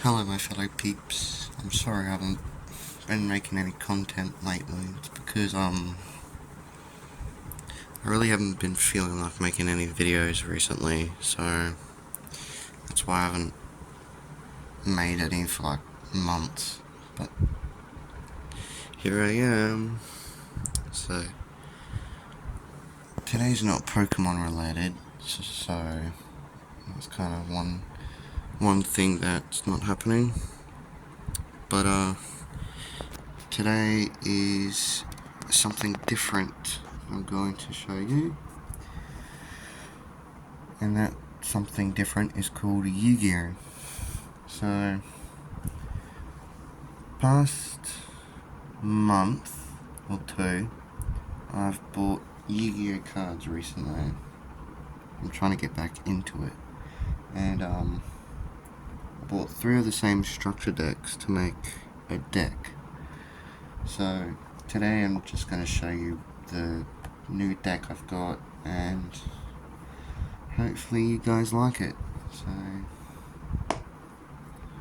Hello my fellow peeps, I'm sorry I haven't been making any content lately. It's because I really haven't been feeling like making any videos recently, so that's why I haven't made any for like months, but here I am. So today's not Pokemon related, so it's kind of one thing that's not happening, but today is something different I'm going to show you, and that something different is called Yu-Gi-Oh. So past month or two I've bought Yu-Gi-Oh cards recently. I'm trying to get back into it, and I bought 3 of the same structure decks to make a deck. So today I'm just going to show you the new deck I've got, and hopefully you guys like it. So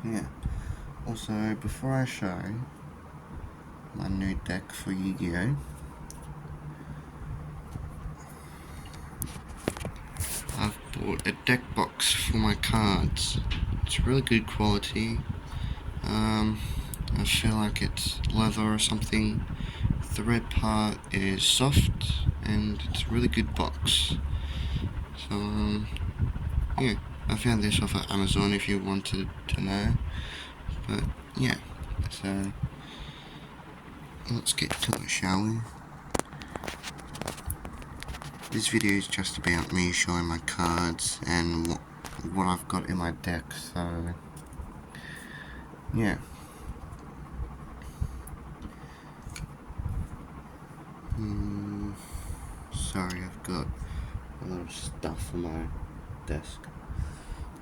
yeah. Also, before I show my new deck for Yu-Gi-Oh, I've bought a deck box for my cards. It's really good quality. I feel like it's leather or something. The red part is soft, and it's a really good box. So yeah, I found this off of Amazon if you wanted to know. But yeah, so let's get to it, shall we? This video is just about me showing my cards and what I've got in my deck, so yeah. Sorry, I've got a lot of stuff on my desk,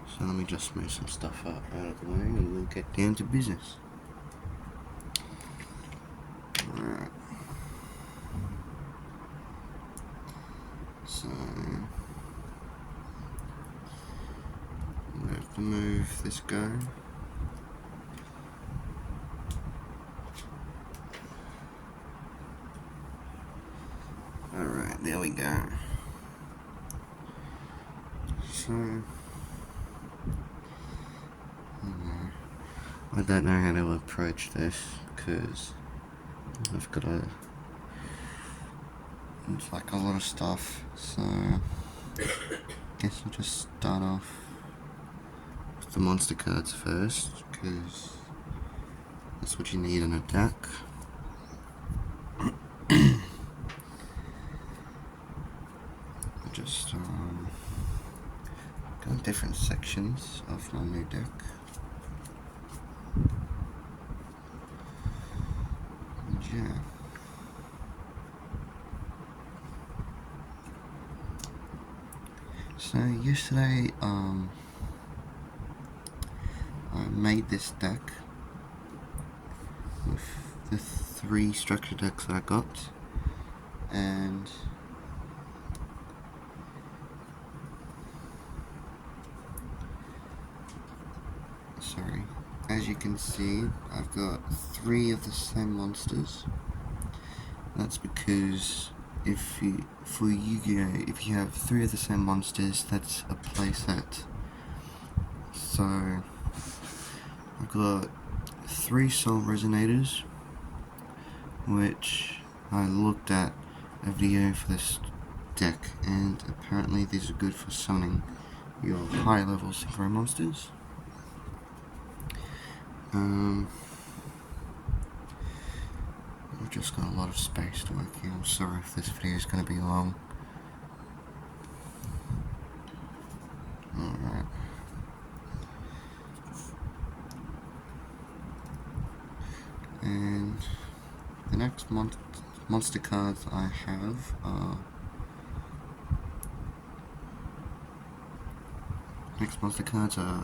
so let me just move some stuff up out of the way and we'll get down to business. Alright, so we have to move this guy. Alright, there we go. So I don't know how to approach this because I've got it's like a lot of stuff, so guess I'll just start off with the monster cards first, because that's what you need in a deck. Just got different sections of my new deck. And yeah. So yesterday I made this deck with the 3 structure decks that I got, and as you can see, I've got 3 of the same monsters. That's because for Yu-Gi-Oh, if you have 3 of the same monsters, that's a playset. So I've got 3 Soul Resonators, which I looked at a video for this deck, and apparently these are good for summoning your high level synchro monsters. I've just got a lot of space to work here. I'm sorry if this video is going to be long. Alright. And the next monster cards I have are... Next monster cards are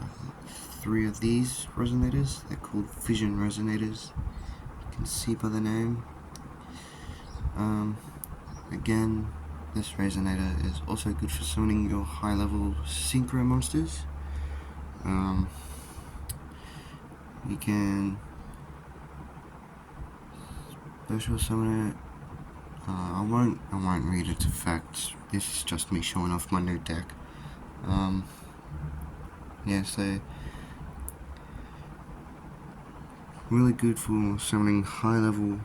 3 of these resonators. They're called Vision Resonators. You can see by the name. Again, this resonator is also good for summoning your high level synchro monsters. You can special summon it. I won't read its effects. This is just me showing off my new deck. Yeah, so really good for summoning high level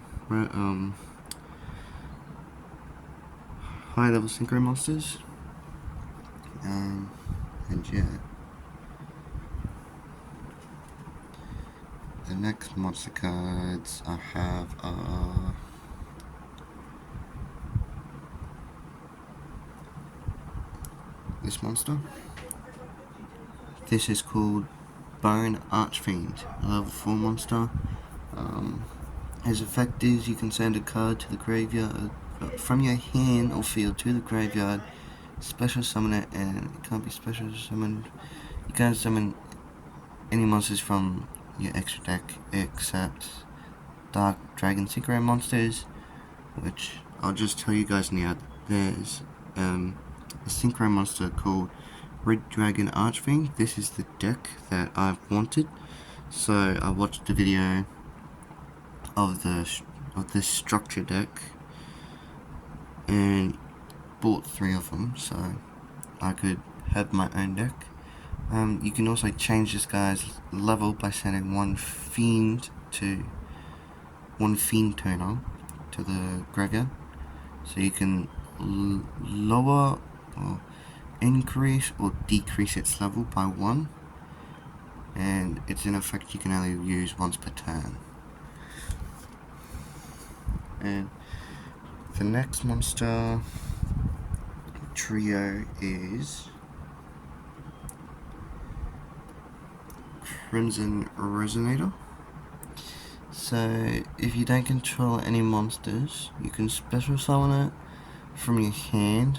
synchro monsters. And yeah, the next monster cards I have are this monster. This is called Bone Archfiend, a level 4 monster. His effect is you can send a card to the graveyard from your hand or field to the graveyard, special summon it, and it can't be special summoned. You can't summon any monsters from your extra deck except Dark Dragon Synchro monsters, which I'll just tell you guys now. There's a synchro monster called Red Dragon Archfiend. This is the deck that I've wanted. So I watched the video of this structure deck and bought 3 of them so I could have my own deck. You can also change this guy's level by sending one fiend toner to the graveyard, so you can lower or increase or decrease its level by 1, and it's an effect you can only use once per turn. And the next monster trio is Crimson Resonator. So if you don't control any monsters, you can special summon it from your hand.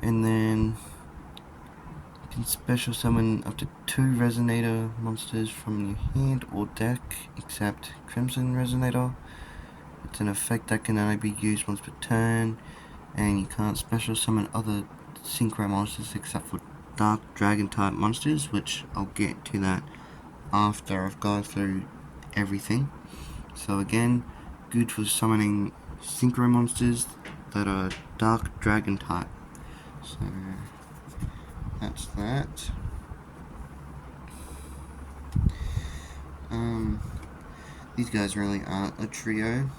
And then you can special summon up to 2 Resonator monsters from your hand or deck, except Crimson Resonator. It's an effect that can only be used once per turn, and you can't special summon other synchro monsters except for Dark Dragon type monsters, which I'll get to that after I've gone through everything. So again, good for summoning synchro monsters that are Dark Dragon type. So that's that. These guys really aren't a trio.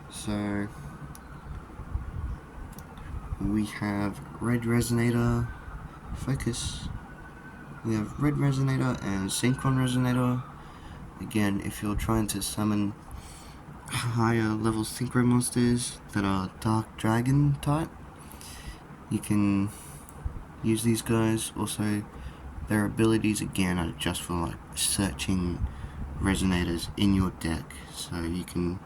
So we have Red Resonator, focus. We have Red Resonator and Synchron Resonator. Again, if you're trying to summon higher level synchro monsters that are Dark Dragon type, you can use these guys. Also, their abilities again are just for like searching resonators in your deck, so you can,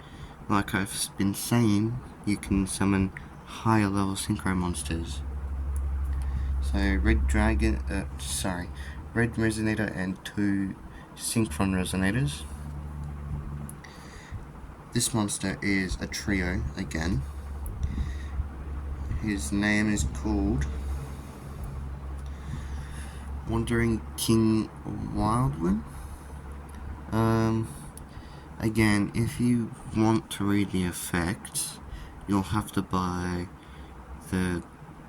like I've been saying, you can summon higher level synchro monsters. So Red Resonator and 2 Synchron Resonators. This monster is a trio again. His name is called Wandering King Wildwind. Again, if you want to read the effects, you'll have to buy the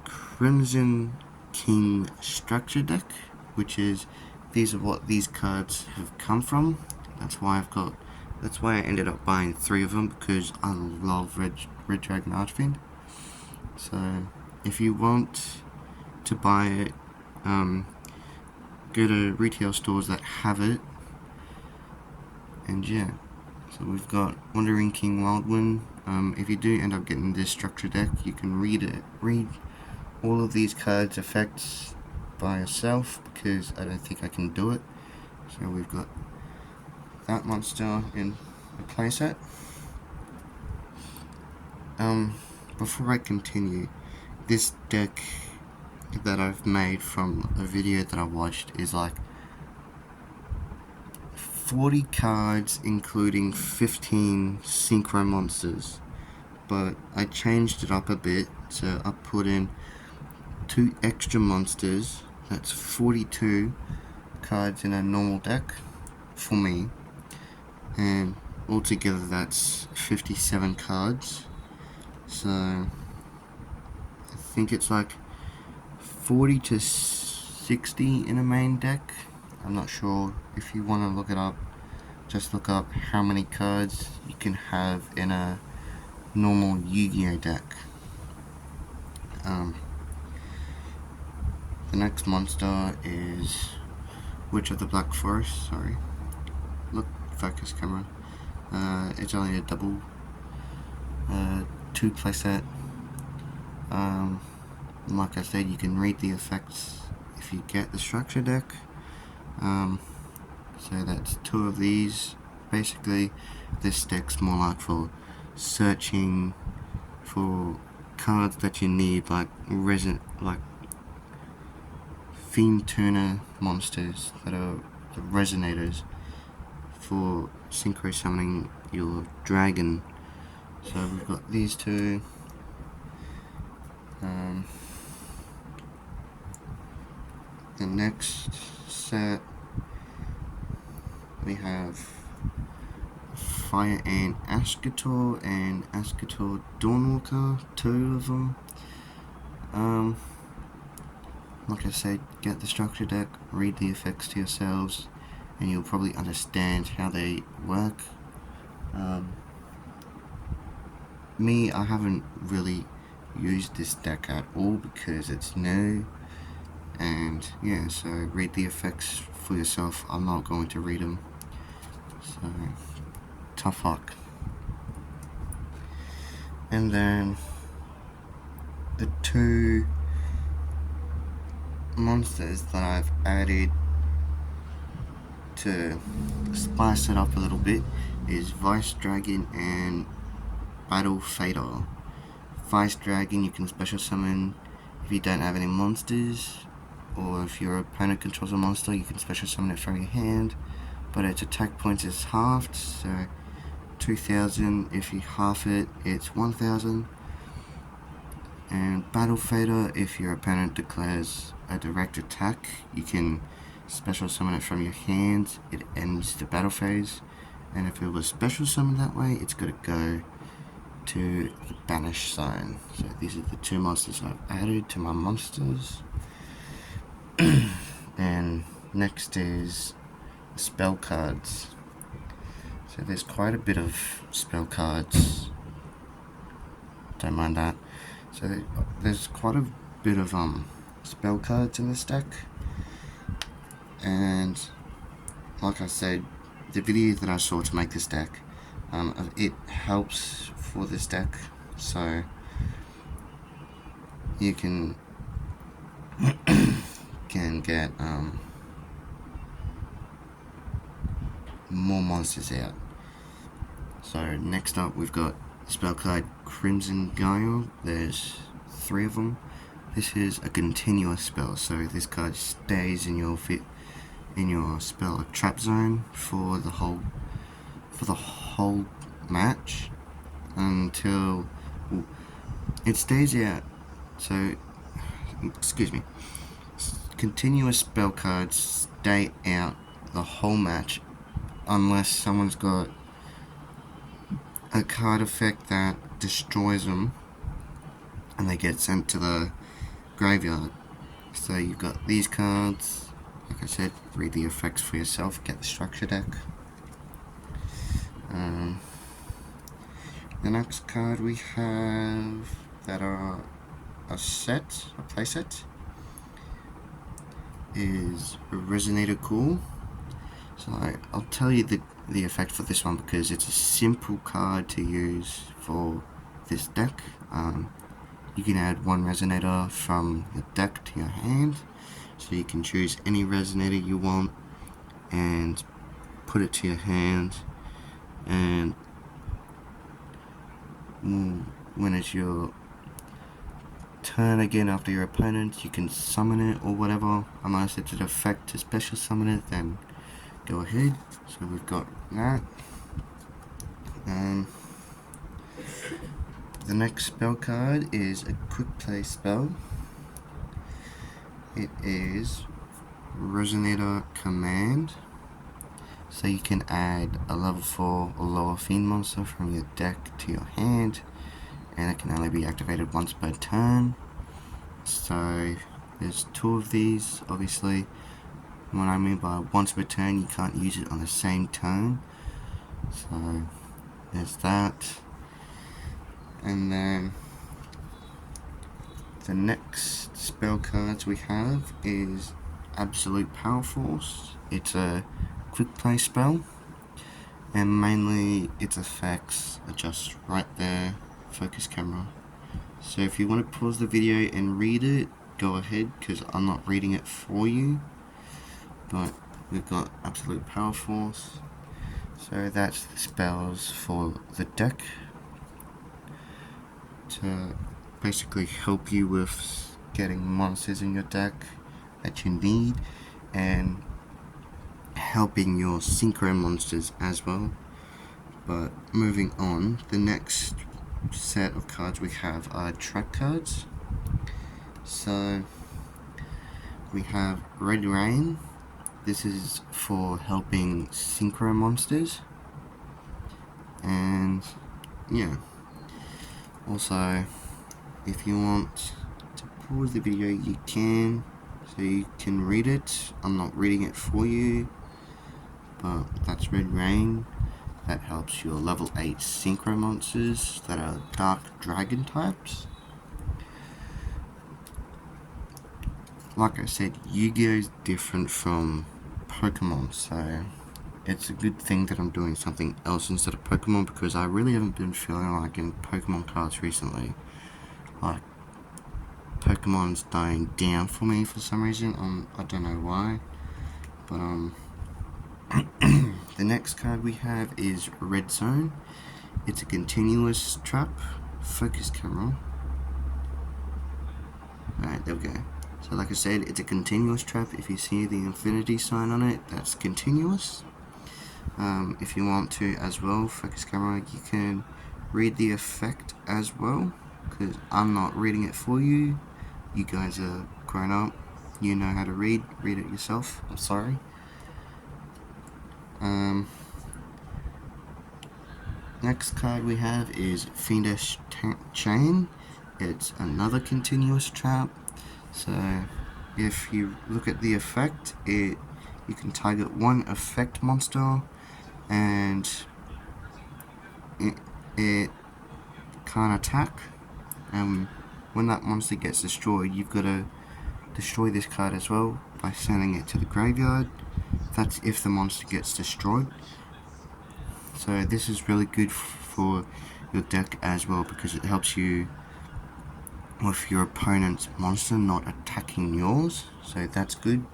Crimson King structure deck, which is, these are what these cards have come from. That's why I ended up buying 3 of them, because I love Red Dragon Archfiend. So if you want to buy it, go to retail stores that have it. And yeah, so we've got Wandering King Wildwind. If you do end up getting this structure deck, you can read all of these cards' effects by yourself, because I don't think I can do it. So we've got that monster in the playset. Before I continue, this deck that I've made from a video that I watched is like 40 cards, including 15 synchro monsters, but I changed it up a bit. So I put in 2 extra monsters. That's 42 cards in a normal deck for me, and altogether that's 57 cards. So I think it's like 40 to 60 in a main deck. I'm not sure. If you want to look it up, just look up how many cards you can have in a normal Yu-Gi-Oh deck. The next monster is Witch of the Black Forest. Sorry, look, focus camera. It's only a double 2 playset. Like I said, you can read the effects if you get the structure deck. So that's 2 of these. Basically, this deck's more like for searching for cards that you need, like theme tuner monsters that are the resonators for synchro summoning your dragon. So we've got these 2. The next set we have Fire and Ashkator Dawnwalker, 2 of them. Like I said, get the structure deck, read the effects to yourselves, and you'll probably understand how they work. Me, I haven't really used this deck at all because it's new, and yeah, so read the effects for yourself. I'm not going to read them, so tough luck. And then the 2 monsters that I've added to spice it up a little bit is Vice Dragon and Battle Fader. Vice Dragon you can special summon if you don't have any monsters, or if your opponent controls a monster you can special summon it from your hand, but its attack points is halved, so 2000. If you half it, it's 1000. And Battle Fader, if your opponent declares a direct attack, you can special summon it from your hand. It ends the battle phase, and if it was special summoned that way, it's got to go to the banish zone. So these are the 2 monsters I've added to my monsters. And next is spell cards. So there's quite a bit of spell cards. Don't mind that. So there's quite a bit of spell cards in this deck, and like I said, the video that I saw to make this deck, it helps for this deck, so you can get more monsters out. So next up we've got spell card Crimson Yugioh. There's 3 of them. This is a continuous spell, so this card stays in your spell trap zone for the whole match until it stays out. So excuse me, continuous spell cards stay out the whole match unless someone's got a card effect that destroys them and they get sent to the graveyard. So you've got these cards. Like I said, read the effects for yourself, get the structure deck. The next card we have that are a playset, is Resonator Cool. So I'll tell you the effect for this one because it's a simple card to use for this deck. You can add 1 resonator from your deck to your hand, so you can choose any resonator you want and put it to your hand, and when it's your turn again after your opponent, you can summon it or whatever. Unless it's an effect to special summon it, then go ahead. So we've got that. The next spell card is a quick play spell. it is Resonator Command. So you can add a level 4 or lower fiend monster from your deck to your hand, and it can only be activated once per turn. So there's 2 of these. Obviously, what I mean by once per turn, you can't use it on the same turn. So there's that. And then the next spell cards we have is Absolute Power Force. It's a quick play spell, and mainly its effects are just right there, focus camera. So if you want to pause the video and read it, go ahead, because I'm not reading it for you. But we've got Absolute Power Force. So that's the spells for the deck to basically help you with getting monsters in your deck that you need, and helping your synchro monsters as well. But moving on, the next set of cards we have are trap cards. So we have Red Rain. This is for helping synchro monsters, and yeah, also if you want to pause the video you can, so you can read it. I'm not reading it for you, but that's Red Rain. That helps your level 8 synchro monsters that are dark dragon types. Like I said, Yu-Gi-Oh is different from Pokemon, so it's a good thing that I'm doing something else instead of Pokemon, because I really haven't been feeling like in Pokemon cards recently. Like, Pokemon's dying down for me for some reason. I don't know why. But the next card we have is Red Zone. It's a continuous trap. Focus camera. Alright, there we go. So like I said, it's a continuous trap. If you see the infinity sign on it, that's continuous. If you want to as well, focus camera, you can read the effect as well, because I'm not reading it for you. You guys are grown up, you know how to read it yourself. I'm sorry. Next card we have is Fiendish Chain. It's another continuous trap. So if you look at the effect, you can target one effect monster, and it can't attack. When that monster gets destroyed, you've got to destroy this card as well by sending it to the graveyard. That's if the monster gets destroyed. So this is really good for your deck as well, because it helps you with your opponent's monster not attacking yours, so that's good.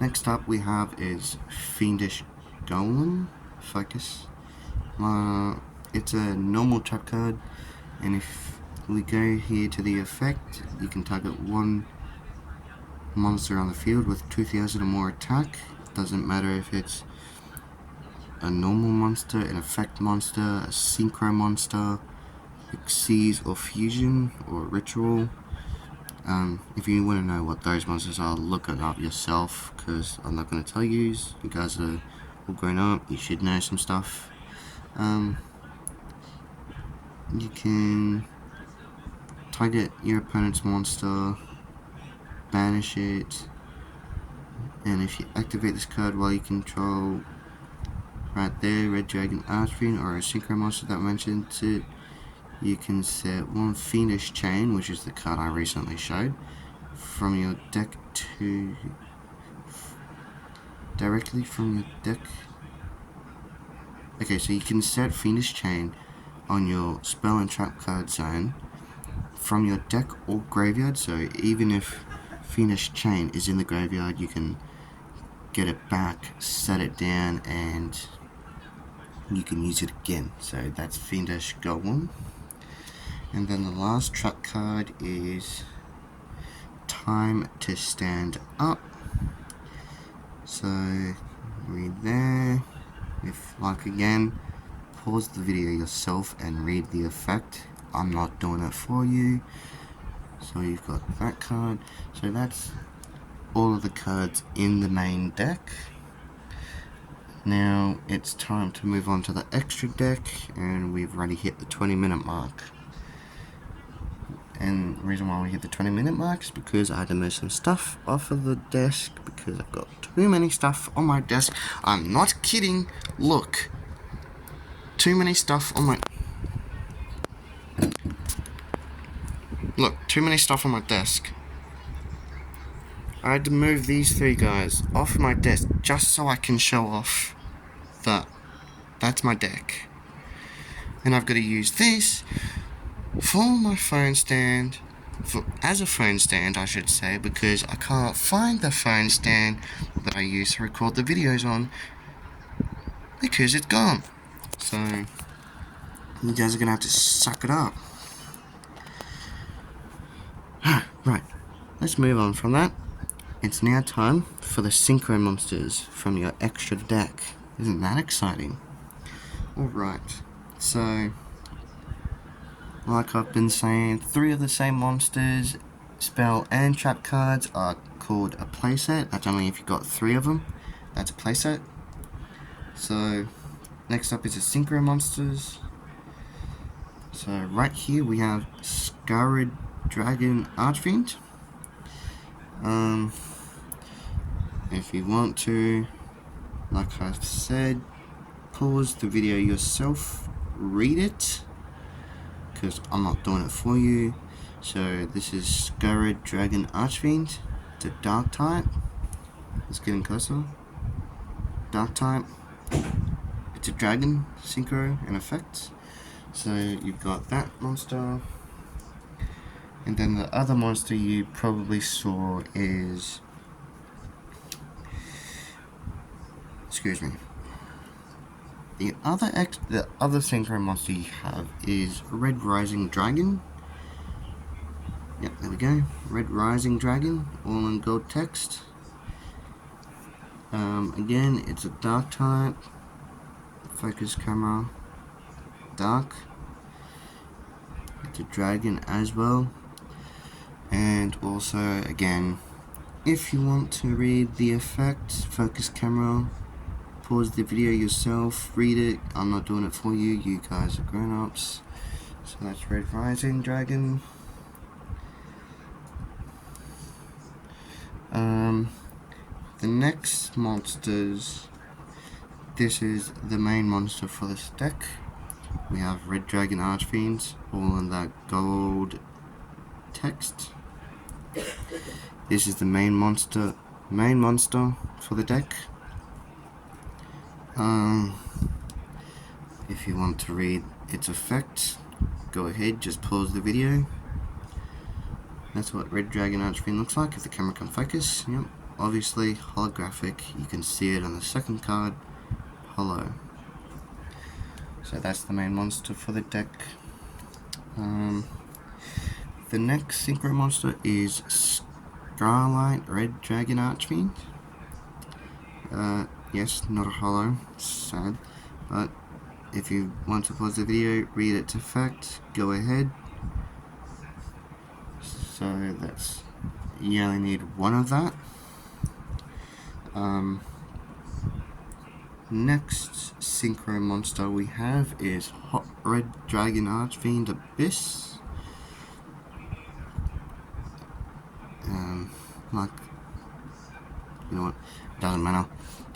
Next up we have is Fiendish Golem. Focus. It's a normal trap card, and if we go here to the effect, you can target one monster on the field with 2000 or more attack. Doesn't matter if it's a normal monster, an effect monster, a synchro monster, Xyz or Fusion or Ritual. If you want to know what those monsters are, look it up yourself, because I'm not going to tell you. You guys are all grown up, you should know some stuff. You can target your opponent's monster, banish it, and if you activate this card while you control right there, Red Dragon Archfiend or a synchro monster that mentioned it, you can set one Fiendish Chain, which is the card I recently showed, from your deck to directly from your deck. Okay, so you can set Fiendish Chain on your spell and trap card zone from your deck or graveyard, so even if Fiendish Chain is in the graveyard, you can get it back, set it down, and you can use it again. So that's Fiendish Golem. And then the last trap card is Time to Stand Up. So read there. If like again, pause the video yourself and read the effect. I'm not doing it for you. So you've got that card. So that's all of the cards in the main deck. Now it's time to move on to the extra deck, and we've already hit the 20-minute mark. And the reason why we hit the 20-minute mark is because I had to move some stuff off of the desk because I've got too many stuff on my desk. I'm not kidding. Look. Too many stuff on my... Look, too many stuff on my desk. I had to move these three guys off my desk just so I can show off that that's my deck. And I've got to use this for my phone stand, as a phone stand I should say, because I can't find the phone stand that I used to record the videos on because it's gone. So you guys are gonna have to suck it up. Right, let's move on from that. It's now time for the synchro monsters from your extra deck. Isn't that exciting? Alright, so like I've been saying, 3 of the same monsters, spell and trap cards are called a playset. That's only if you've got 3 of them. That's a playset. So next up is the synchro monsters. So right here we have Scarred Dragon Archfiend. If you want to, like I've said, pause the video yourself, read it, because I'm not doing it for you. So this is Scarred Dragon Archfiend. It's a dark type. It's getting closer. Dark type. It's a dragon, synchro, and effects. So you've got that monster. And then the other monster you probably saw is... Excuse me. The other synchro monster you have is Red Rising Dragon. Yep, there we go. Red Rising Dragon, all in gold text. Again, it's a dark type. Focus camera. Dark. It's a dragon as well. And also, again, if you want to read the effect, focus camera, pause the video yourself, read it. I'm not doing it for you. You guys are grown-ups. So that's Red Rising Dragon. The next monsters, this is the main monster for this deck. We have Red Dragon Archfiends, all in that gold text. This is the main monster for the deck. If you want to read its effect, go ahead, just pause the video. That's what Red Dragon Archfiend looks like if the camera can focus. Yep, obviously holographic. You can see it on the second card, hollow. So that's the main monster for the deck. The next synchro monster is Starlight Red Dragon Archfiend. Yes, not a hollow, sad, but if you want to pause the video, read its effect, go ahead. So that's, you only need one of that. Next synchro monster we have is Hot Red Dragon Archfiend Abyss. Like, you know what, doesn't matter.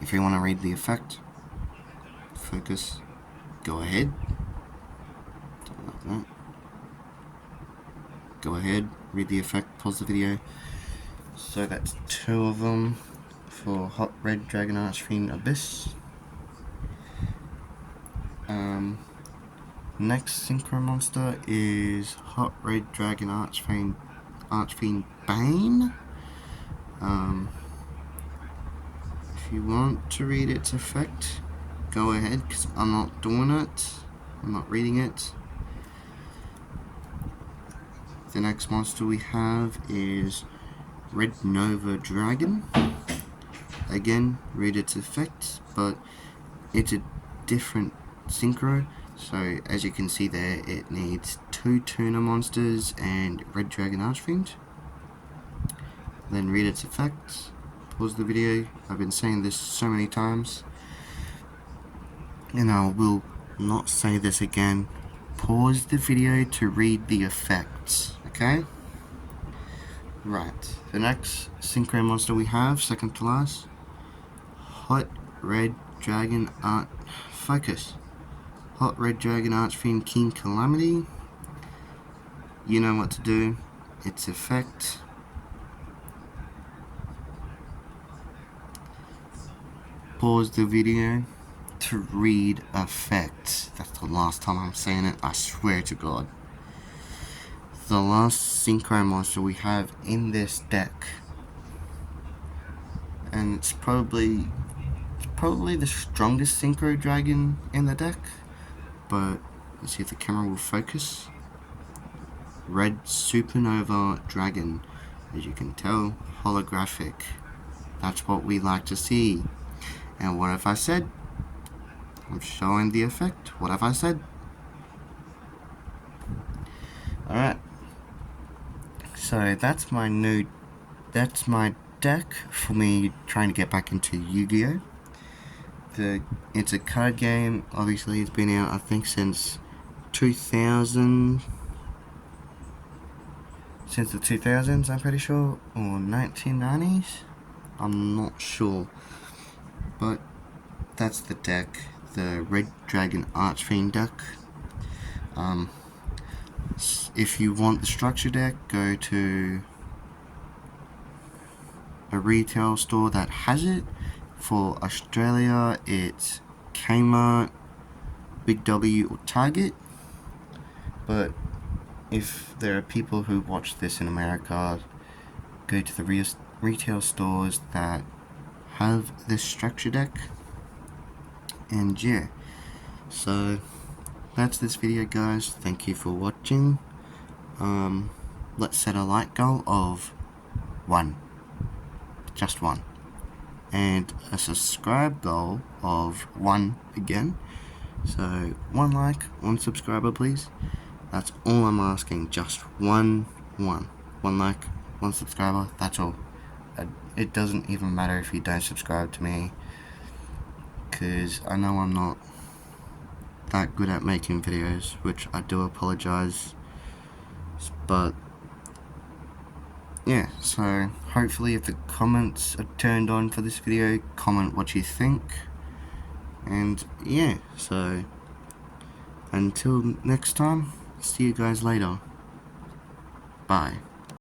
If you want to read the effect, focus, go ahead. Like that. Go ahead, read the effect, pause the video. So that's 2 of them for Hot Red Dragon Archfiend Abyss. Next synchro monster is Hot Red Dragon Archfiend Bane. If you want to read its effect, go ahead, because I'm not doing it. I'm not reading it. The next monster we have is Red Nova Dragon. Again, read its effect, but it's a different synchro. So as you can see there, it needs 2 tuna monsters and red dragon archfiend. Then read its effects. Pause the video. I've been saying this so many times, and I will not say this again. Pause the video to read the effects, okay? Right, the next synchro monster we have, second to last, Hot Red Dragon Art Focus. Hot Red Dragon Archfiend King Calamity. You know what to do. Its effect. Pause the video to read effects. That's the last time I'm saying it, I swear to God. The last synchro monster we have in this deck, and it's probably the strongest synchro dragon in the deck, but let's see if the camera will focus. Red Supernova Dragon, as you can tell, holographic. That's what we like to see. And what have I said? I'm showing the effect. What have I said? Alright, so that's my deck for me trying to get back into Yu-Gi-Oh! It's a card game. Obviously it's been out, I think, since 2000, since the 2000s, I'm pretty sure, or 1990s, I'm not sure, but that's the deck, the Red Dragon Archfiend deck. If you want the structure deck, go to a retail store that has it. For Australia, it's Kmart, Big W, or Target. But if there are people who watch this in America, go to the retail stores that have this structure deck. And yeah, so that's this video, guys. Thank you for watching. Let's set a like goal of 1, just 1, and a subscribe goal of 1 again. So 1 like, 1 subscriber, please. That's all I'm asking, just 1 like, 1 subscriber, that's all. It doesn't even matter if you don't subscribe to me, because I know I'm not that good at making videos, which I do apologize, but yeah, so hopefully if the comments are turned on for this video, comment what you think, and yeah, so until next time, see you guys later, bye.